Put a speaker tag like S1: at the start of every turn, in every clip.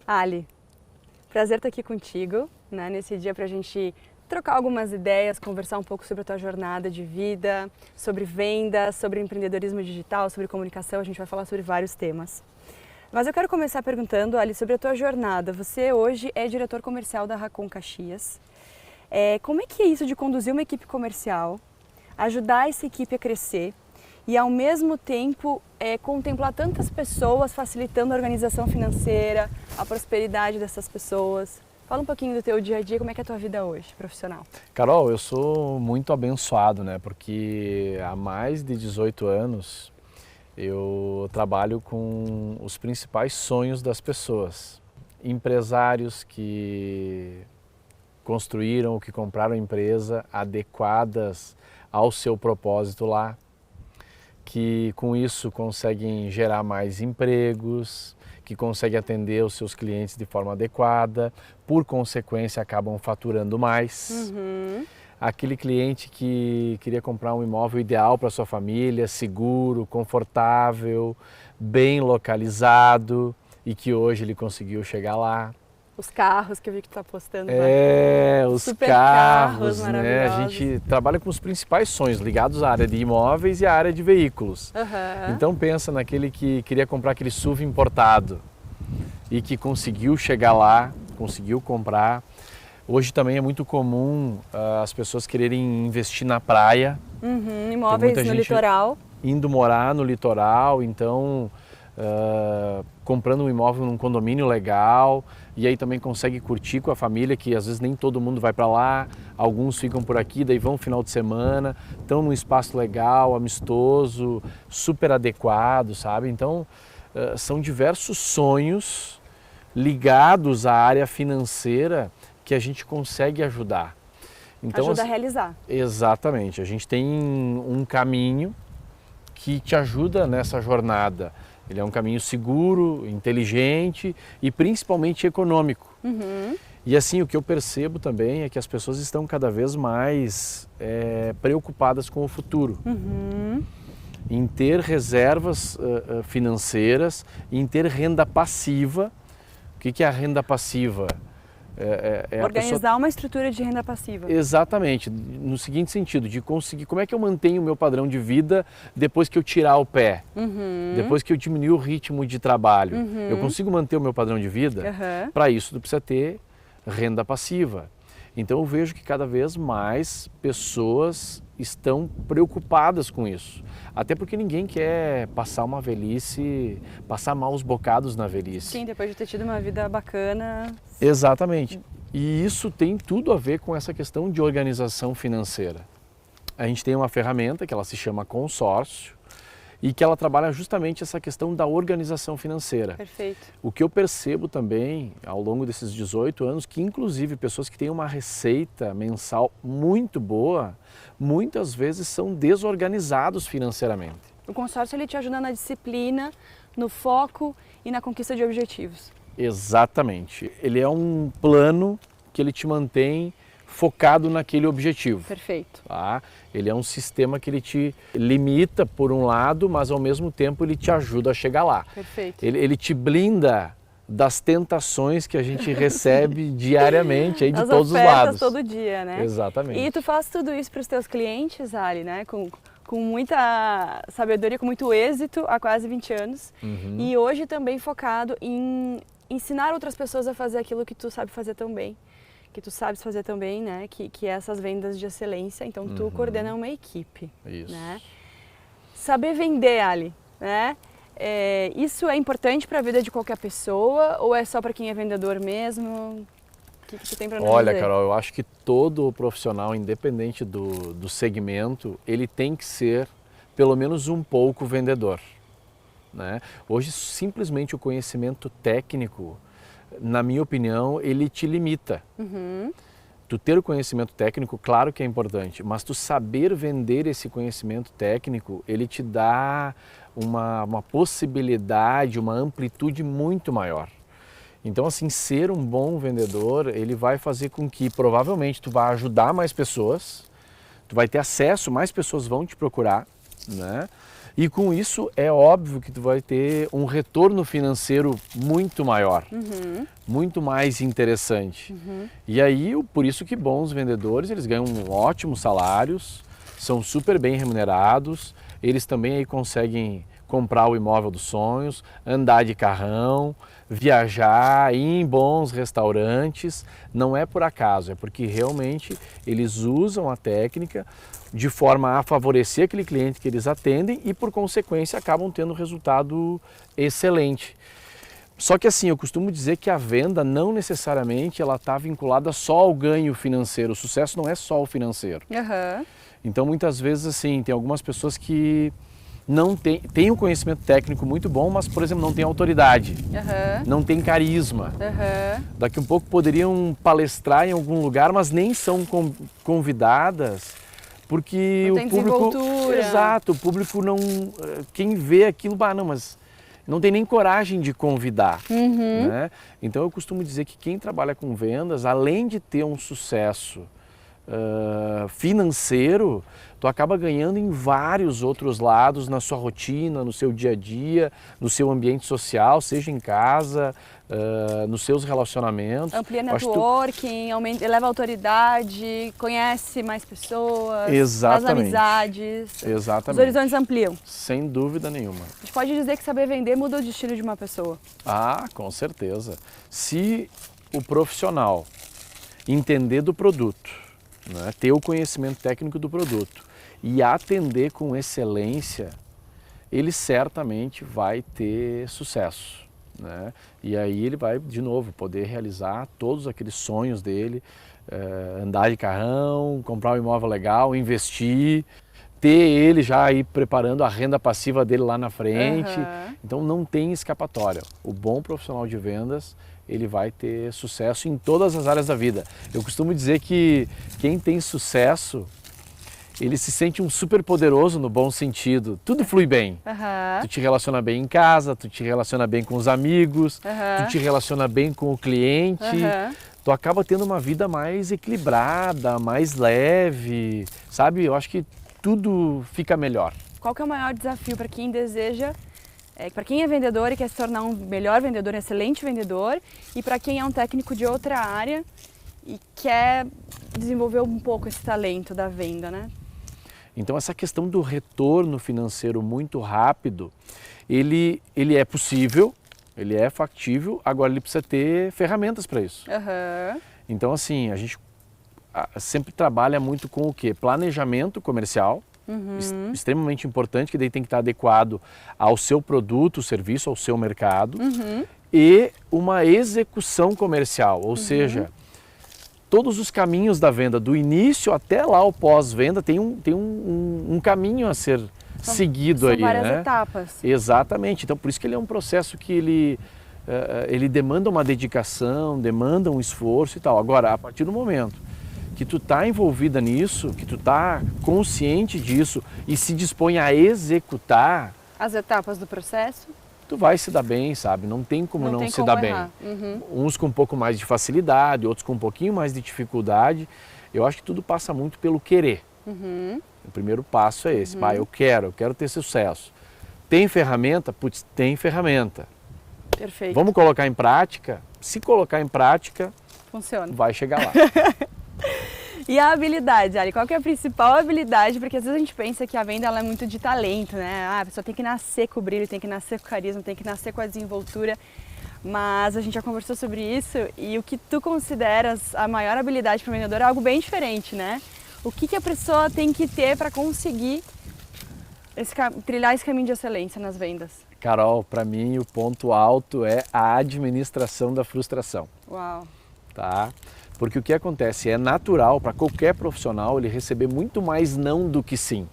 S1: Ali, prazer estar aqui contigo, né, nesse dia para a gente trocar algumas ideias, conversar um pouco sobre a tua jornada de vida, sobre vendas, sobre empreendedorismo digital, sobre comunicação, a gente vai falar sobre vários temas. Mas eu quero começar perguntando, Ali, sobre a tua jornada. Você hoje é diretor comercial da Racon Caxias. Como é que é isso de conduzir uma equipe comercial, ajudar essa equipe a crescer e ao mesmo tempo contemplar tantas pessoas, facilitando a organização financeira, a prosperidade dessas pessoas? Fala um pouquinho do teu dia a dia, como é que é a tua vida hoje, profissional?
S2: Carol, eu sou muito abençoado, né? Porque há mais de 18 anos eu trabalho com os principais sonhos das pessoas. Empresários que construíram, que compraram empresa adequadas ao seu propósito lá, que com isso conseguem gerar mais empregos, que conseguem atender os seus clientes de forma adequada, por consequência acabam faturando mais. Aquele cliente que queria comprar um imóvel ideal para sua família, seguro, confortável, bem localizado e que hoje ele conseguiu chegar lá.
S1: Os carros que eu vi que tu tá postando.
S2: Os
S1: super
S2: carros,
S1: carros
S2: né? A gente trabalha com os principais sonhos ligados à área de imóveis e à área de veículos. Então pensa naquele que queria comprar aquele SUV importado e que conseguiu chegar lá, conseguiu comprar. Hoje também é muito comum as pessoas quererem investir na praia.
S1: Imóveis no litoral.
S2: Indo morar no litoral, então comprando um imóvel num condomínio legal e aí também consegue curtir com a família, que às vezes nem todo mundo vai para lá, alguns ficam por aqui, daí vão no final de semana, estão num espaço legal, amistoso, super adequado, sabe? Então são diversos sonhos ligados à área financeira que a gente consegue ajudar. Então,
S1: ajuda a realizar.
S2: Exatamente, a gente tem um caminho que te ajuda nessa jornada. Ele é um caminho seguro, inteligente e principalmente econômico. E assim, o que eu percebo também é que as pessoas estão cada vez mais preocupadas com o futuro. Em ter reservas financeiras, em ter renda passiva. O que é a renda passiva?
S1: Organizar uma estrutura de renda passiva.
S2: Exatamente, no seguinte sentido, de conseguir, como é que eu mantenho o meu padrão de vida depois que eu tirar o pé, depois que eu diminuir o ritmo de trabalho, eu consigo manter o meu padrão de vida? Para isso tu precisa ter renda passiva. Então eu vejo que cada vez mais pessoas estão preocupadas com isso, até porque ninguém quer passar uma velhice, passar maus bocados na velhice.
S1: Sim, depois de ter tido uma vida bacana.
S2: Exatamente. E isso tem tudo a ver com essa questão de organização financeira. A gente tem uma ferramenta que ela se chama consórcio e que ela trabalha justamente essa questão da organização financeira.
S1: Perfeito.
S2: O que eu percebo também ao longo desses 18 anos, que inclusive pessoas que têm uma receita mensal muito boa, muitas vezes são desorganizados financeiramente.
S1: O consórcio ele te ajuda na disciplina, no foco e na conquista de objetivos.
S2: Exatamente. Ele é um plano que ele te mantém focado naquele objetivo.
S1: Perfeito.
S2: Tá? Ele é um sistema que ele te limita por um lado, mas ao mesmo tempo ele te ajuda a chegar lá.
S1: Perfeito.
S2: Ele te blinda das tentações que a gente recebe diariamente aí de todos os lados.
S1: Todo dia, né?
S2: Exatamente.
S1: E tu faz tudo isso para os teus clientes, Ali, né? Com muita sabedoria, com muito êxito há quase 20 anos. E hoje também focado em ensinar outras pessoas a fazer aquilo que tu sabe fazer tão bem. Que tu sabes fazer também, né? Que é essas vendas de excelência. Então tu coordena uma equipe.
S2: Isso.
S1: Né? Saber vender, Ali, né? Isso é importante para a vida de qualquer pessoa ou é só para quem é vendedor mesmo? O que tu tem para nos dizer?
S2: Olha, Carol, eu acho que todo profissional, independente do segmento, ele tem que ser pelo menos um pouco vendedor. Né? Hoje, simplesmente o conhecimento técnico, na minha opinião, ele te limita. Tu ter o conhecimento técnico, claro que é importante, mas tu saber vender esse conhecimento técnico, ele te dá uma possibilidade, uma amplitude muito maior. Então, assim, ser um bom vendedor, ele vai fazer com que provavelmente tu vai ajudar mais pessoas, tu vai ter acesso, mais pessoas vão te procurar, né? E com isso é óbvio que tu vai ter um retorno financeiro muito maior, muito mais interessante. E aí, por isso que bons vendedores, eles ganham ótimos salários, são super bem remunerados, eles também aí conseguem comprar o imóvel dos sonhos, andar de carrão, viajar, ir em bons restaurantes. Não é por acaso, é porque realmente eles usam a técnica de forma a favorecer aquele cliente que eles atendem e, por consequência, acabam tendo um resultado excelente. Só que assim, eu costumo dizer que a venda não necessariamente ela está vinculada só ao ganho financeiro. O sucesso não é só o financeiro. Então, muitas vezes, assim, tem algumas pessoas que não tem um conhecimento técnico muito bom, mas, por exemplo, não tem autoridade, não tem carisma. Daqui a um pouco poderiam palestrar em algum lugar, mas nem são convidadas, porque
S1: não tem
S2: o público...
S1: desenvoltura.
S2: Exato, o público não... Quem vê aquilo, não, mas não tem nem coragem de convidar. Né? Então, eu costumo dizer que quem trabalha com vendas, além de ter um sucesso financeiro, tu acaba ganhando em vários outros lados, na sua rotina, no seu dia a dia, no seu ambiente social, seja em casa, nos seus relacionamentos.
S1: Amplia networking, eleva a autoridade, conhece mais pessoas, faz amizades.
S2: Exatamente.
S1: Os horizontes ampliam.
S2: Sem dúvida nenhuma.
S1: A gente pode dizer que saber vender muda o destino de uma pessoa.
S2: Ah, com certeza. Se o profissional entender do produto, né, ter o conhecimento técnico do produto e atender com excelência, ele certamente vai ter sucesso, né? E aí ele vai, de novo, poder realizar todos aqueles sonhos dele, andar de carrão, comprar um imóvel legal, investir, ter ele já aí preparando a renda passiva dele lá na frente. Então não tem escapatória. O bom profissional de vendas, ele vai ter sucesso em todas as áreas da vida. Eu costumo dizer que quem tem sucesso, ele se sente um super poderoso no bom sentido. Tudo flui bem. Tu te relaciona bem em casa, tu te relaciona bem com os amigos, tu te relaciona bem com o cliente. Tu acaba tendo uma vida mais equilibrada, mais leve, sabe? Eu acho que tudo fica melhor.
S1: Qual que é o maior desafio para quem deseja, para quem é vendedor e quer se tornar um melhor vendedor, um excelente vendedor, e para quem é um técnico de outra área e quer desenvolver um pouco esse talento da venda, né?
S2: Então essa questão do retorno financeiro muito rápido, ele é possível, ele é factível, agora ele precisa ter ferramentas para isso. Então assim, a gente sempre trabalha muito com o quê? Planejamento comercial, extremamente importante, que daí tem que estar adequado ao seu produto, serviço, ao seu mercado, e uma execução comercial, ou seja, todos os caminhos da venda, do início até lá o pós-venda, tem um caminho a ser seguido aí, né?
S1: São várias etapas.
S2: Exatamente, então por isso que ele é um processo que ele demanda uma dedicação, demanda um esforço e tal. Agora, a partir do momento que tu está envolvida nisso, que tu está consciente disso e se dispõe a executar
S1: as etapas do processo,
S2: tu vai se dar bem, sabe? Não tem como não se dar bem. Uns com um pouco mais de facilidade, outros com um pouquinho mais de dificuldade. Eu acho que tudo passa muito pelo querer. O primeiro passo é esse. Eu quero ter sucesso. Tem ferramenta? Putz, tem ferramenta.
S1: Perfeito.
S2: Vamos colocar em prática? Se colocar em prática,
S1: funciona.
S2: Vai chegar lá.
S1: E a habilidade, Ali, qual que é a principal habilidade? Porque às vezes a gente pensa que a venda ela é muito de talento, né? A pessoa tem que nascer com o brilho, tem que nascer com o carisma, tem que nascer com a desenvoltura. Mas a gente já conversou sobre isso e o que tu consideras a maior habilidade para o vendedor é algo bem diferente, né? O que a pessoa tem que ter para conseguir trilhar esse caminho de excelência nas vendas?
S2: Carol, para mim o ponto alto é a administração da frustração.
S1: Uau!
S2: Tá? Porque o que acontece é natural para qualquer profissional ele receber muito mais não do que sim.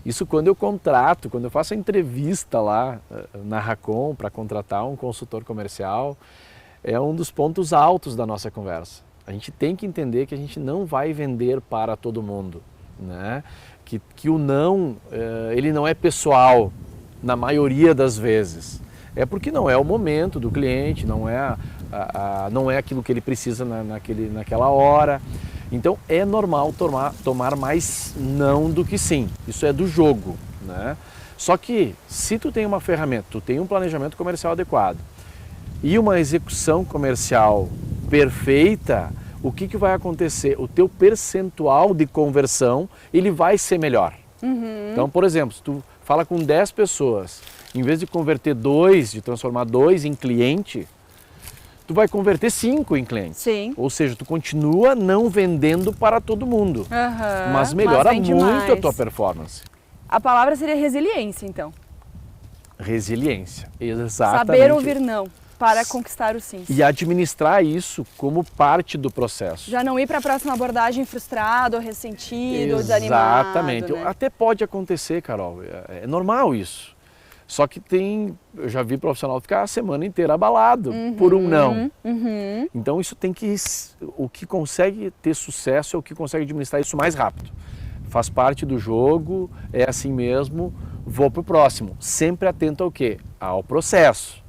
S2: Isso quando eu contrato, quando eu faço a entrevista lá na Racon para contratar um consultor comercial, é um dos pontos altos da nossa conversa. A gente tem que entender que a gente não vai vender para todo mundo, né? Que o não, ele não é pessoal na maioria das vezes. É porque não é o momento do cliente, não é aquilo que ele precisa naquela hora. Então é normal tomar mais não do que sim. Isso é do jogo, né? Só que se tu tem uma ferramenta, tu tem um planejamento comercial adequado e uma execução comercial perfeita, o que, que vai acontecer? O teu percentual de conversão, ele vai ser melhor. Então, por exemplo, se tu fala com 10 pessoas, em vez de converter 2, de transformar 2 em cliente, tu vai converter 5 em clientes.
S1: Sim.
S2: Ou seja, tu continua não vendendo para todo mundo, mas melhora
S1: vende
S2: muito
S1: mais.
S2: a tua performance.
S1: A palavra seria resiliência, então.
S2: Resiliência, exatamente.
S1: Saber ouvir não para conquistar o sim.
S2: E administrar isso como parte do processo.
S1: Já não ir para a próxima abordagem frustrado, ou ressentido, ou desanimado.
S2: Exatamente.
S1: Né?
S2: Até pode acontecer, Carol. É normal isso. Só que eu já vi profissional ficar a semana inteira abalado por um não. Então isso tem que, o que consegue ter sucesso é o que consegue administrar isso mais rápido. Faz parte do jogo, é assim mesmo, vou pro próximo. Sempre atento ao quê? Ao processo.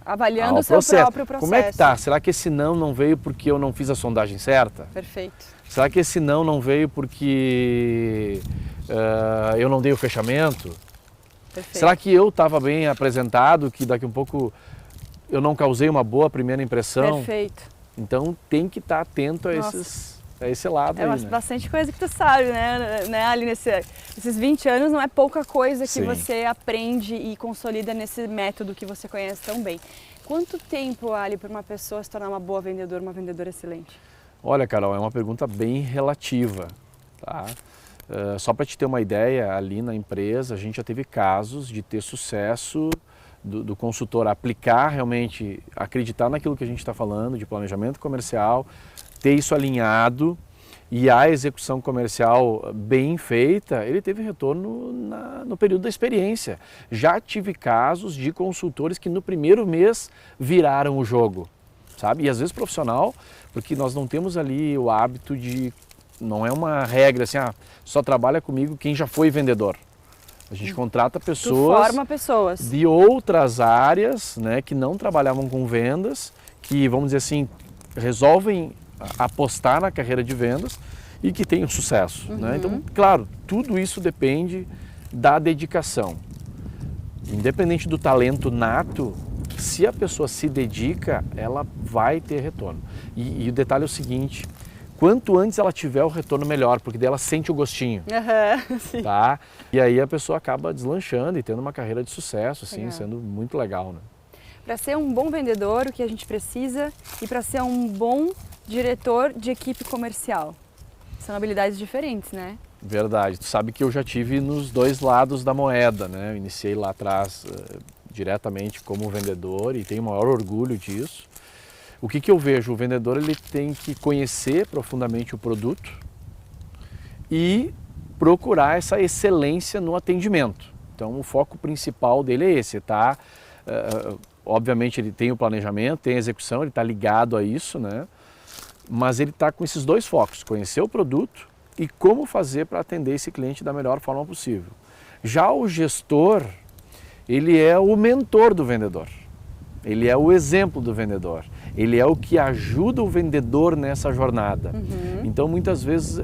S1: Avaliando o seu próprio processo.
S2: Como é que tá? Será que esse não veio porque eu não fiz a sondagem certa?
S1: Perfeito.
S2: Será que esse não veio porque eu não dei o fechamento?
S1: Perfeito.
S2: Será que eu estava bem apresentado, que daqui a um pouco eu não causei uma boa primeira impressão?
S1: Perfeito.
S2: Então tem que estar atento a esse lado aí, né?
S1: Bastante coisa que tu sabe, né? Ali nesses 20 anos não é pouca coisa que
S2: Sim.
S1: você aprende e consolida nesse método que você conhece tão bem. Quanto tempo, Ali, para uma pessoa se tornar uma boa vendedora, uma vendedora excelente?
S2: Olha, Carol, é uma pergunta bem relativa, tá? Só para te ter uma ideia, ali na empresa a gente já teve casos de ter sucesso do consultor aplicar realmente, acreditar naquilo que a gente está falando, de planejamento comercial, ter isso alinhado e a execução comercial bem feita, ele teve retorno no período da experiência. Já tive casos de consultores que no primeiro mês viraram o jogo, sabe? E às vezes profissional, porque nós não temos ali o hábito de, não é uma regra assim, só trabalha comigo quem já foi vendedor. A gente contrata pessoas,
S1: forma pessoas
S2: de outras áreas, né, que não trabalhavam com vendas, que, vamos dizer assim, resolvem apostar na carreira de vendas e que tenham sucesso. Né? Então, claro, tudo isso depende da dedicação. Independente do talento nato, se a pessoa se dedica, ela vai ter retorno. E o detalhe é o seguinte, quanto antes ela tiver o retorno, melhor, porque daí ela sente o gostinho.
S1: Sim.
S2: Tá? E aí a pessoa acaba deslanchando e tendo uma carreira de sucesso, assim, sendo muito legal. Né?
S1: Para ser um bom vendedor, o que a gente precisa, e para ser um bom diretor de equipe comercial. São habilidades diferentes, né?
S2: Verdade. Tu sabe que eu já tive nos dois lados da moeda, né? Eu iniciei lá atrás diretamente como vendedor e tenho o maior orgulho disso. O que eu vejo? O vendedor ele tem que conhecer profundamente o produto e procurar essa excelência no atendimento. Então o foco principal dele é esse, tá? Obviamente ele tem o planejamento, tem a execução, ele está ligado a isso, né? Mas ele está com esses dois focos, conhecer o produto e como fazer para atender esse cliente da melhor forma possível. Já o gestor, ele é o mentor do vendedor, ele é o exemplo do vendedor, ele é o que ajuda o vendedor nessa jornada. Então muitas vezes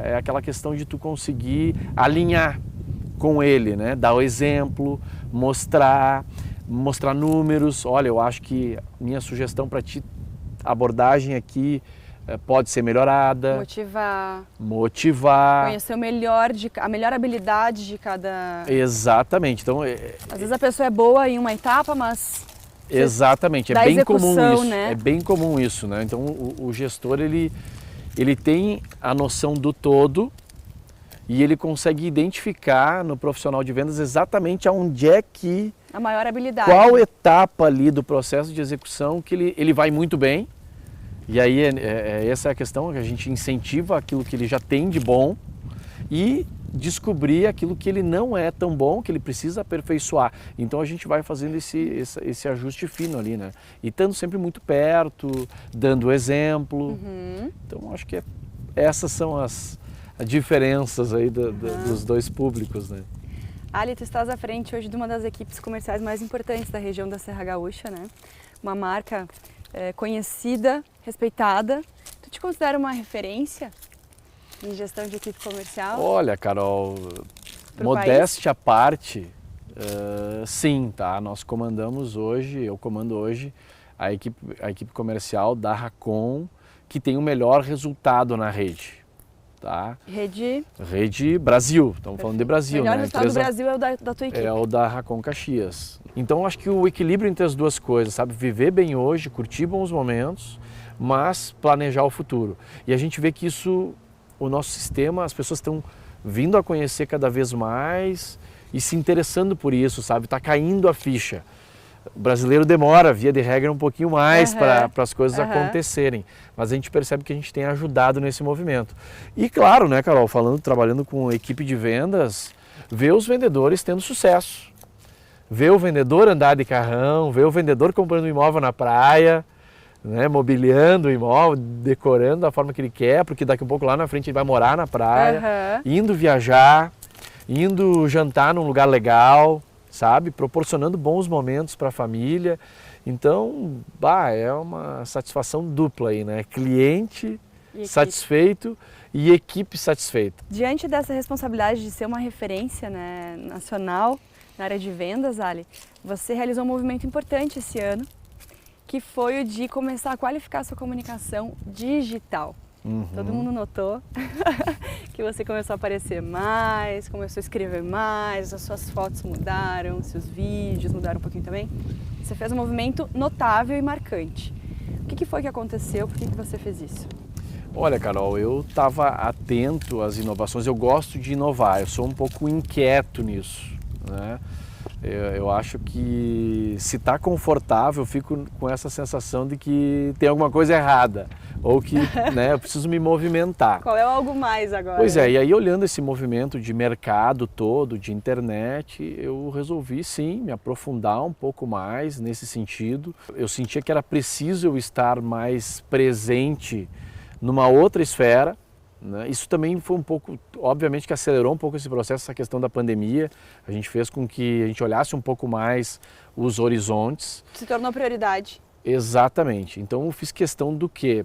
S2: é aquela questão de tu conseguir alinhar com ele, né? Dar o exemplo, mostrar números. Olha, eu acho que minha sugestão para ti, abordagem aqui pode ser melhorada. Motivar.
S1: Conhecer a melhor habilidade de cada...
S2: Exatamente. Então,
S1: às vezes a pessoa é boa em uma etapa, mas...
S2: Exatamente, é bem comum isso.
S1: Né?
S2: É bem comum isso, né? Então o gestor ele tem a noção do todo e ele consegue identificar no profissional de vendas exatamente aonde é que...
S1: A maior habilidade.
S2: Qual etapa ali do processo de execução que ele vai muito bem. E aí essa é a questão, que a gente incentiva aquilo que ele já tem de bom e descobrir aquilo que ele não é tão bom, que ele precisa aperfeiçoar. Então a gente vai fazendo esse ajuste fino ali, né? E estando sempre muito perto, dando exemplo. Então acho que essas são as diferenças aí dos dois públicos, né?
S1: Ali, tu estás à frente hoje de uma das equipes comerciais mais importantes da região da Serra Gaúcha, né? Uma marca conhecida, respeitada. Tu te considera uma referência em gestão de equipe comercial?
S2: Olha, Carol, modéstia à parte, Sim, tá? Nós comandamos hoje, eu comando hoje a equipe comercial da Racon, que tem o melhor resultado na rede. Tá? Rede Brasil, estamos falando de Brasil.
S1: O melhor
S2: né?
S1: resultado do Brasil é o da tua equipe.
S2: É o da Racon Caxias. Então acho que o equilíbrio entre as duas coisas, sabe? Viver bem hoje, curtir bons momentos, mas planejar o futuro. E a gente vê que isso, o nosso sistema, as pessoas estão vindo a conhecer cada vez mais e se interessando por isso, sabe? Está caindo a ficha. O brasileiro demora, via de regra, um pouquinho mais para as coisas acontecerem, mas a gente percebe que a gente tem ajudado nesse movimento. E claro, né, Carol, trabalhando com equipe de vendas, ver os vendedores tendo sucesso, ver o vendedor andar de carrão, ver o vendedor comprando um imóvel na praia, né, mobiliando o imóvel, decorando da forma que ele quer, porque daqui a pouco lá na frente ele vai morar na praia, indo viajar, indo jantar num lugar legal, sabe? Proporcionando bons momentos para a família. Então, é uma satisfação dupla aí, né? Cliente satisfeito e equipe satisfeita.
S1: Diante dessa responsabilidade de ser uma referência, né, nacional na área de vendas, Ali, você realizou um movimento importante esse ano, que foi o de começar a qualificar a sua comunicação digital. Todo mundo notou que você começou a aparecer mais, começou a escrever mais, as suas fotos mudaram, seus vídeos mudaram um pouquinho também. Você fez um movimento notável e marcante. O que foi que aconteceu? Por que você fez isso?
S2: Olha, Carol, eu estava atento às inovações, eu gosto de inovar, eu sou um pouco inquieto nisso, né? Eu acho que se está confortável, eu fico com essa sensação de que tem alguma coisa errada ou que né, eu preciso me movimentar.
S1: Qual é o algo mais agora?
S2: Pois é, e aí olhando esse movimento de mercado todo, de internet, eu resolvi sim me aprofundar um pouco mais nesse sentido. Eu sentia que era preciso eu estar mais presente numa outra esfera. Isso também foi um pouco, obviamente que acelerou um pouco esse processo, essa questão da pandemia. A gente fez com que a gente olhasse um pouco mais os horizontes.
S1: Se tornou prioridade.
S2: Exatamente. Então eu fiz questão do quê?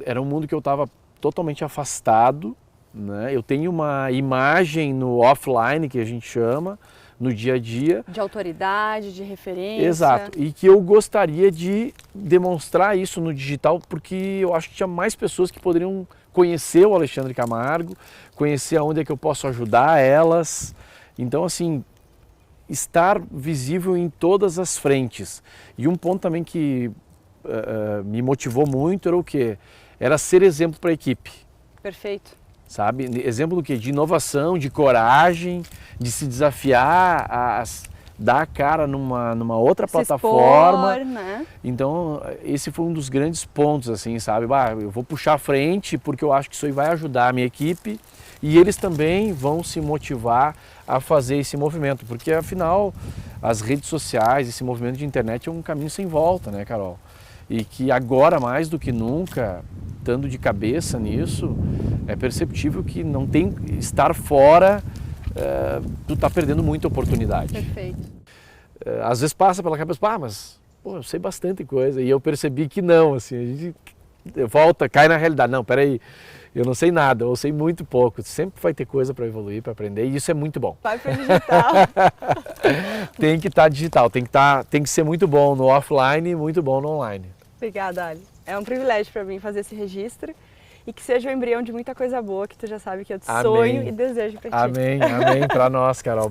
S2: Era um mundo que eu estava totalmente afastado, né? Eu tenho uma imagem no offline, que a gente chama, no dia a dia.
S1: De autoridade, de referência.
S2: Exato. E que eu gostaria de demonstrar isso no digital, porque eu acho que tinha mais pessoas que poderiam conhecer o Alexandre Camargo, conhecer aonde é que eu posso ajudar elas. Então, assim, estar visível em todas as frentes. E um ponto também que me motivou muito era o quê? Era ser exemplo para a equipe.
S1: Perfeito.
S2: Sabe? Exemplo do quê? De inovação, de coragem, de se desafiar a dar a cara numa outra plataforma.
S1: Expor, né?
S2: Então, esse foi um dos grandes pontos, assim, sabe? Eu vou puxar a frente porque eu acho que isso aí vai ajudar a minha equipe e eles também vão se motivar a fazer esse movimento, porque afinal as redes sociais, esse movimento de internet é um caminho sem volta, né, Carol? E que agora, mais do que nunca, estando de cabeça nisso, é perceptível que não tem estar fora, tu tá perdendo muita oportunidade.
S1: Perfeito.
S2: Às vezes passa pela cabeça, mas eu sei bastante coisa, e eu percebi que não, assim, a gente volta, cai na realidade, não, peraí, eu não sei nada, eu sei muito pouco, sempre vai ter coisa para evoluir, para aprender, e isso é muito bom.
S1: Vai para o digital.
S2: Tem que estar digital, tem que ser muito bom no offline e muito bom no online.
S1: Obrigada, Ali. É um privilégio para mim fazer esse registro e que seja o embrião de muita coisa boa que tu já sabe que eu sonho e desejo para ti.
S2: Amém, amém para nós, Carol.